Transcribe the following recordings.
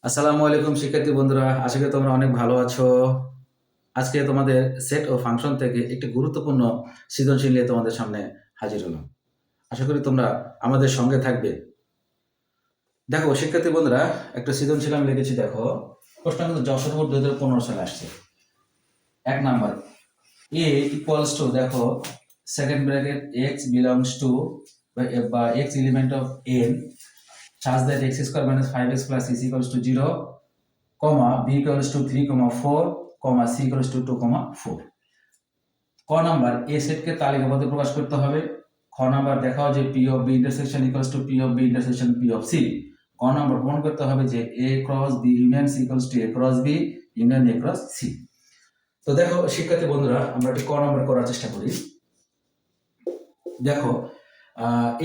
আসসালামু আলাইকুম শিক্ষার্থী বন্ধুরা, আশা করি তোমরা অনেক ভালো আছো। আজকে তোমাদের সেট ও ফাংশন থেকে একটি গুরুত্বপূর্ণ সৃজনশীল নিয়ে তোমাদের সামনে হাজির হলাম। আশা করি তোমরা আমাদের সঙ্গে থাকবে। দেখো শিক্ষার্থী বন্ধুরা, একটা সৃজনশীল আমি লিখেছি। দেখো, প্রশ্ন কিন্তু যশোর বোর্ড 2015 সালে আসছে। 1 নাম্বার, এ ইকুয়ালস টু, দেখো second bracket X belongs to বা X element of N such that x square minus 5x plus 6 equals to 0, comma b equals to 3, 4, comma c equals to 2, 4। ক number, এ সেটকে তালিকাবদ্ধ প্রকাশ করতে হবে। খ number, দেখাও যে P of B intersection equals to P of B intersection P of C. ক number, প্রমাণ করতে হবে যে A cross B union C equals to A cross B union A cross C. তো দেখো শিক্ষার্থী বন্ধুরা, আমরা একটি ক নাম্বার করার চেষ্টা করি। দেখো,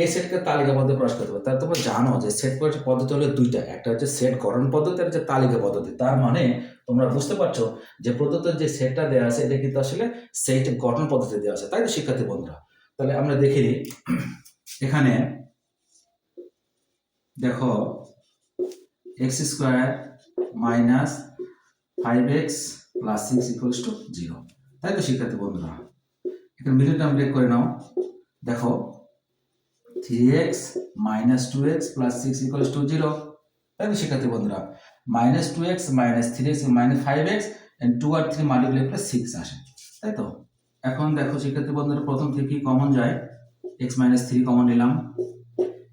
এ সেটকে তালিকাবদ্ধ প্রকাশ করতে হবে। তাহলে তোমরা জানো যে সেট করার পদ্ধতি হলো দুইটা, একটা হচ্ছে সেট গঠন পদ্ধতি আর হচ্ছে তালিকা পদ্ধতি। তার মানে তোমরা বুঝতে পারছো যে প্রদত্ত যে সেটটা দেওয়া আছে এটা কিন্তু আসলে সেট গঠন পদ্ধতি দেওয়া আছে, তাই তো শিক্ষার্থী বন্ধুরা? তাহলে আমরা দেখে নিই। এখানে দেখো x square minus 5x plus 6 equals to 0, তাই তো শিক্ষার্থী বন্ধুরা? এখানে মিডল টার্ম ব্রেক করে নাও। দেখো 3x minus 2x plus 6 equals to 0, তাই তো শিক্ষার্থী বন্ধুরা? minus 2x minus 3x minus 5x and 2 আর 3 মাল্টিপ্লাই করে 6 আসে, তাই তো? এখন দেখো শিক্ষার্থী বন্ধুরা, প্রথম থেকে কি কমন যায়? x minus 3 কমন নিলাম।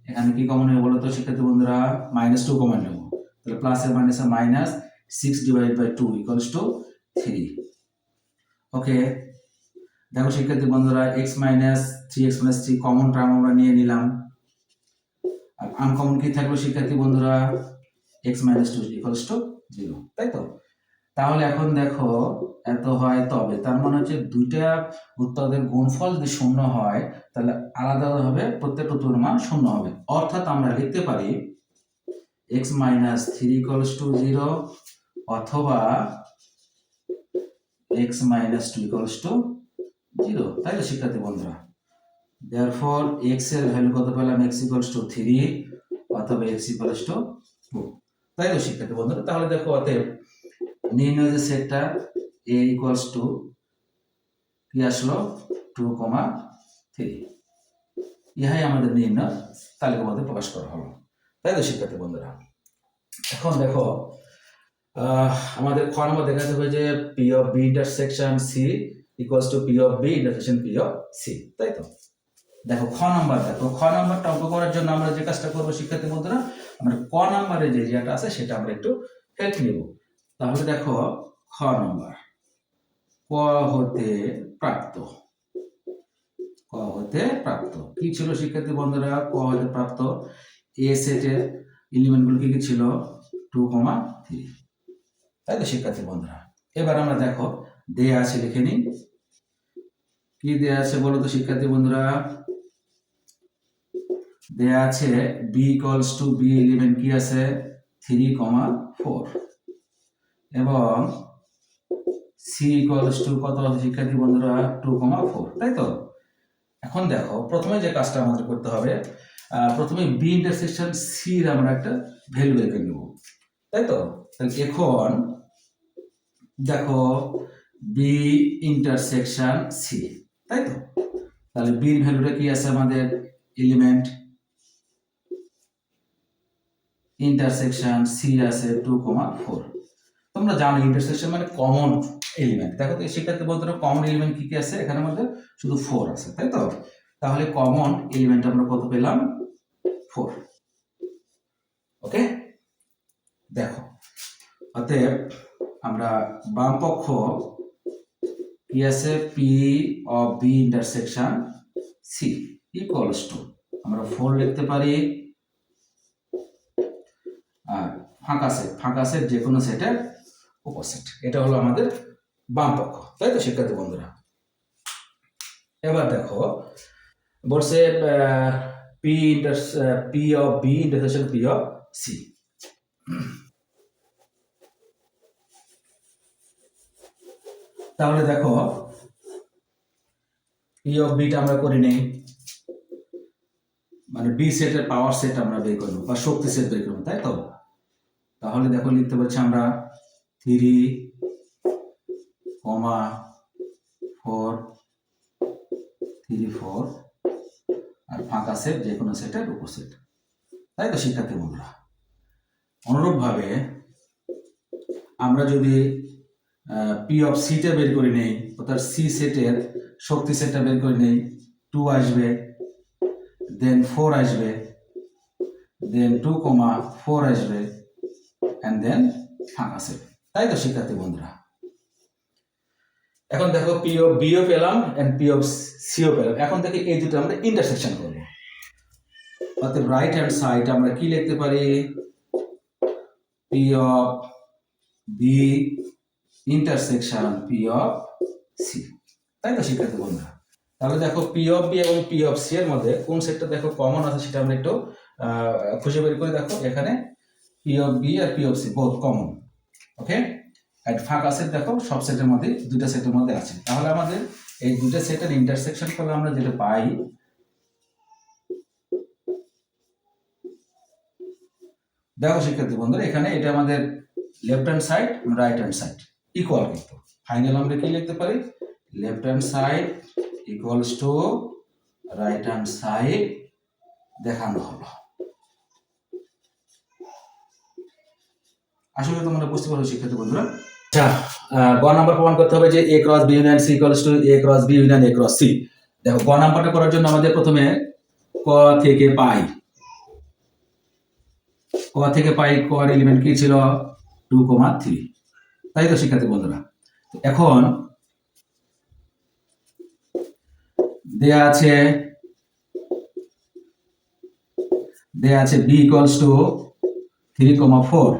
এখানে কি কমন হবে বলো তো শিক্ষার্থী বন্ধুরা? -2 কমন নেব। তাহলে প্লাস এর মাইনাসে minus 6 divide by 2 equals to 3। Okay, দেখো শিক্ষার্থী বন্ধুরা, x minus 3x minus 3 common term আমরা নিয়ে নিলাম। আর আনকমন কি থাকলো শিক্ষার্থী বন্ধুরা? x মাইনাস 2 ইকুয়ালস টু 0, তাই তো? তাহলে এখন দেখো, এত হয় তবে, তার মানে হচ্ছে দুইটা উত্তরের গুণফল যদি শূন্য হয় তাহলে আলাদাভাবে প্রত্যেকটা উত্তরের মান শূন্য হবে। অর্থাৎ আমরা লিখতে পারি x মাইনাস 3 ইকুয়ালস টু 0 অথবা x মাইনাস 2 ইকুয়ালস টু 0, তাই তো শিক্ষার্থী বন্ধুরা? therefore x এর ভ্যালু কত পেলাম? x equals to 3 অথবা x equals to 2, তাই তো শিক্ষার্থী বন্ধুরা? তাহলে দেখো, অতএব নির্ণয় যে সেটটা a equals to কি আসলো? 2, 3, ইহাই আমাদের নির্ণয় তালিকাবদ্ধ প্রকাশ করা হলো, তাই তো শিক্ষার্থী বন্ধুরা? এখন দেখো, আমাদের খ নম্বর দেখাতে হবে যে P of B intersection C equals to P of B intersection P of C, তাই তো? দেখো খ নাম্বার, দেখো খ নাম্বারটা অঙ্ক করার জন্য আমরা যে কাজটা করবো শিক্ষার্থী বন্ধুরা, আমরা ক নাম্বারে যে যেটা আছে সেটা আমরা একটু হেল্প নিব। তাহলে দেখো খ নাম্বার, ক হতে প্রাপ্ত। ক হতে প্রাপ্ত কি ছিল শিক্ষার্থী বন্ধুরা? ক হতে প্রাপ্ত এ সেটের এলিমেন্টগুলো কি কি ছিল? 2, 3, তাই তো শিক্ষার্থী বন্ধুরা? এবার আমরা দেখো দেয়া আছে, লিখে নিই। কি দেয়া আছে বলো তো শিক্ষার্থী বন্ধুরা? দেয়া আছে B equals to B element কি আছে? 3, 4 এবং সি ইকুয়ালস টু কত আছে শিক্ষার্থী বন্ধুরা? 2, 4, তাই তো? এখন দেখো, প্রথমে যে কাজটা আমাদের করতে হবে, প্রথমে বি ইন্টারসেকশন সি এর আমরা একটা ভ্যালু বের করে নেব, তাই তো? তাহলে এখন দেখো বি ইন্টারসেকশন সি, তাই তো? তাহলে বি এর ভ্যালুটা কি আছে আমাদের? এলিমেন্ট ইন্টারসেকশন সি আছে 2, 4। তোমরা জানো ইন্টারসেকশন মানে কমন এলিমেন্ট। দেখো তো শিক্ষার্থী বন্ধুরা, কমন এলিমেন্ট কি কি আছে এখানে? মধ্যে শুধু 4 আছে, তাই তো? তাহলে কমন এলিমেন্ট আমরা কত পেলাম? 4। ওকে, দেখো অতএব আমরা বাম পক্ষ কি আছে? P of B intersection C equals to, আমরা 4 লিখতে পারি। আর ফাঁকা সেট যে কোনো সেটের উপসেট, এটা হলো আমাদের বাম পক্ষ, তাই তো শিক্ষার্থী বন্ধুরা? এবার দেখো বলছে P of B intersection P of C. তাহলে দেখো পি অফ বিটা আমরা করে নেই, মানে বি সেটের পাওয়ার সেট আমরা বের করবো বা শক্তি সেট বের করবো, তাই তো? তাহলে দেখো লিখতে পারছি আমরা 3, 4, 3, 4 আর ফাঁকা সেট যে কোনো সেটের উপসেট। তাই তো শিক্ষার্থী বন্ধুরা? অনুরূপভাবে আমরা যদি পি অফ সিটা বের করে নেই, অর্থাৎ সি সেটের শক্তি সেটটা বের করে নেই, 2 আসবে, দেন 4 আসবে, দেন 2, 4 আসবে, অ্যান্ড দেন ফাঁকা সেট। তাই তো শিক্ষার্থী বন্ধুরা? এখন দেখো পি অফ বিও পেলাম এন্ড পি অফ সিও পেলাম। এখন থেকে এই দুটো আমরা ইন্টারসেকশন করব। অর্থাৎ রাইট হ্যান্ড সাইড আমরা কি লিখতে পারি? P of B intersection P of C. তাই তো শিক্ষার্থী বন্ধুরা? তাহলে দেখো পি অফ বি এবং পি অফ সি এর মধ্যে কোন সেটটা দেখো কমন আছে সেটা আমরা একটু খুঁজে বের করে দেখো। এখানে পি অফ বি আর P of C both common. Okay, আর ফাঁকা সেট দেখো সব সেটের মধ্যে দুটো সেটের মধ্যে আছে। তাহলে আমাদের এই দুটো সেটের ইন্টারসেকশন করলে আমরা যেটা পাই, দেখো শিক্ষার্থী বন্ধুরা, এখানে এটা আমাদের left hand side right hand side equal, কিন্তু ফাইনাল আমরা কি লিখতে পারি? Left hand side equals to right hand side দেখানো হলো। আসলে তোমরা বুঝতে পারো শিক্ষার্থী বন্ধুরা? আচ্ছা, গ নাম্বার প্রমাণ করতে হবে যে A cross B union C equals to A cross B union A cross C. দেখো গ নাম্বারটা করার জন্য আমাদের প্রথমে ক থেকে পাই, ক থেকে পাই কর এলিমেন্ট কি ছিল? 2, 3। তাই তো শিক্ষার্থী বন্ধুরা? এখন দেয়া আছে বি ইকুয়ালস টু 3, 4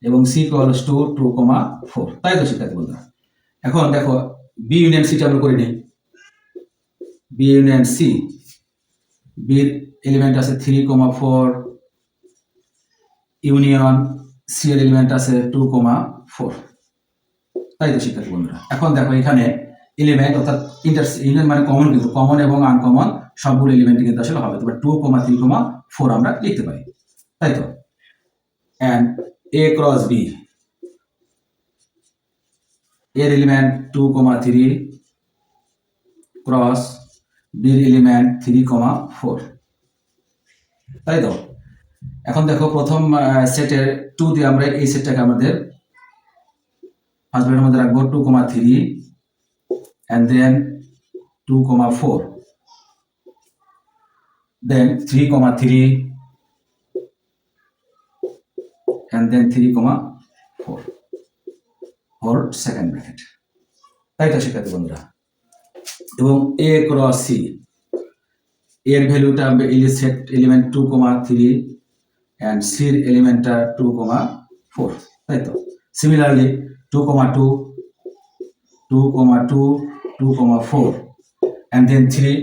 এবং সি ইকুয়ালস টু 2, 4। তাই তো শিক্ষার্থী বন্ধুরা? এখন দেখো বি ইউনিয়ন সিটা আমরা করে নিই। বি ইউনিয়ন সি, বির এলিমেন্ট আছে 3, 4, ইউনিয়ন সি এর এলিমেন্ট আছে 2, 4। তাই তো শিক্ষার্থী বন্ধুরা? এখন দেখো এখানে এলিমেন্ট অর্থাৎ ইউনিয়ন মানে কমন, কিন্তু কমন এবং আনকমন সবগুলো এলিমেন্ট কিন্তু আসলে হবে। তবে 2, 3, 4 আমরা লিখতে পারি। তাই তো? এন্ড এ ক্রস বি এর এলিমেন্ট 2, 3 ক্রস বির এলিমেন্ট 3, 4। তাই তো? এখন দেখো প্রথম সেটের 2 দিয়ে আমরা এই সেটটাকে আমাদের ফার্স্ট ব্র্যাকেটের মধ্যে রাখবো 2, 3 and then 2, 4, then 3, 3 and then 3, 4 for second bracket। তাই তো শিক্ষার্থী বন্ধুরা? এবং এ ক্রস সি এর ভ্যালুটা আমরা সেট এলিমেন্ট 2, 3 and সি এর এলিমেন্টটা 2, 4। তাই তো? Similarly 2, 2, 2, 2, 4 and then 3,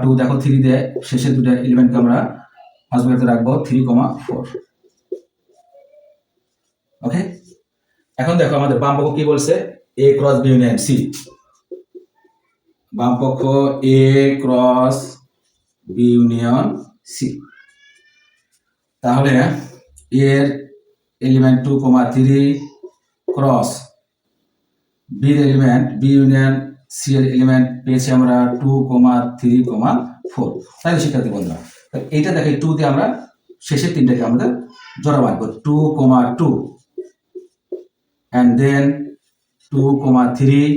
2। দেখো 3 দিয়ে শেষের দুটো এলিমেন্টকে আমরা ফার্স্ট ব্র্যাকেটে রাখবো 3, 4। ওকে, এখন দেখো আমাদের বাম পক্ষ কি বলছে? এ ক্রস বি ইউনিয়ন সি। বাম পক্ষ এ ক্রস বি ইউনিয়ন সি। তাহলে এর এলিমেন্ট 2, 3 ক্রস বি এর এলিমেন্ট বি ইউনিয়ন সি এর এলিমেন্ট পেয়েছি আমরা 2, 3, 4। তাই শিক্ষার্থী বন্ধুরা? এইটা দেখো 2 দিয়ে আমরা শেষের তিনটাকে আমাদের জোড়া বাঁধবো 2, 2 and then 2, 3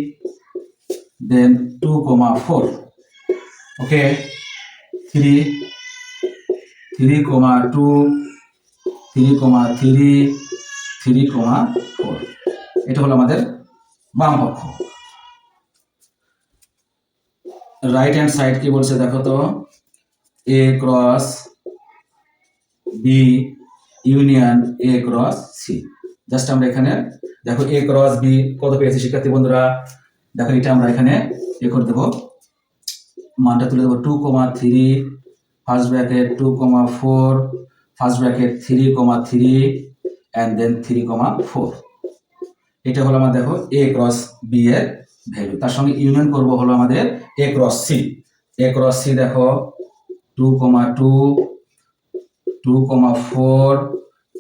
then 2, 4। ওকে, 3, 2, 3, 3, 4। এটা হলো আমাদের বাম পক্ষ। রাইট হ্যান্ড সাইড কি বলছে দেখো তো? A cross B union A cross C. Just আমরা এখানে দেখো এ ক্রস বি কত পেয়েছি শিক্ষার্থী বন্ধুরা? দেখো এটা আমরা এখানে এ করে দেবো, মানটা তুলে দেবো 2, 3 first bracket 2, 4 first bracket 3, 3 and then 3, 4। এটা হলো আমাদের দেখো এ ক্রস বি এর ভ্যালু। তার সঙ্গে ইউনিয়ন করব হলো আমাদের এ ক্রস সি। এ ক্রস সি দেখো 2, 2 2,4,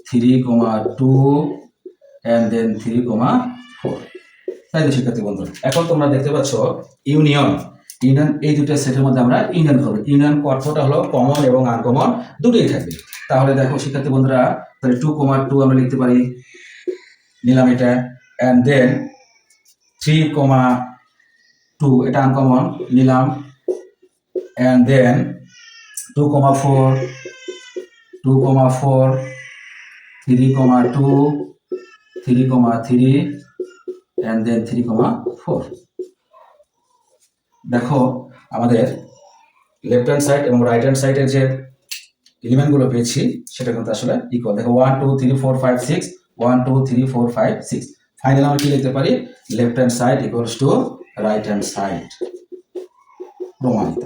3,2 and then 3,4। তাই তো শিক্ষার্থী বন্ধুরা, এখন তোমরা দেখতে পাচ্ছ ইউনিয়ন এই দুটো সেটের মধ্যে আমরা ইউনিয়ন করবো। ইউনিয়ন অর্থটা হলো কমন এবং আনকমন দুটোই থাকবে। তাহলে দেখো শিক্ষার্থী বন্ধুরা, তাহলে 2,2 আমরা লিখতে পারি, নিলাম এটা, অ্যান্ড দেন 3,2 এটা আনকমন নিলাম, অ্যান্ড দেন 2,4, 3,2, 3,3 and then 3,4। দেখো আমাদের লেফট হ্যান্ড সাইড এবং রাইট হ্যান্ড সাইডের যে এলিমেন্টগুলো পেয়েছি সেটা কিন্তু আসলে ইকুয়াল। দেখো 1 2 3 4 5 6, 1 2 3 4 5 6। ফাইনালি আমরা কি লিখতে পারি, left hand side equals to right hand side, প্রমাণিত।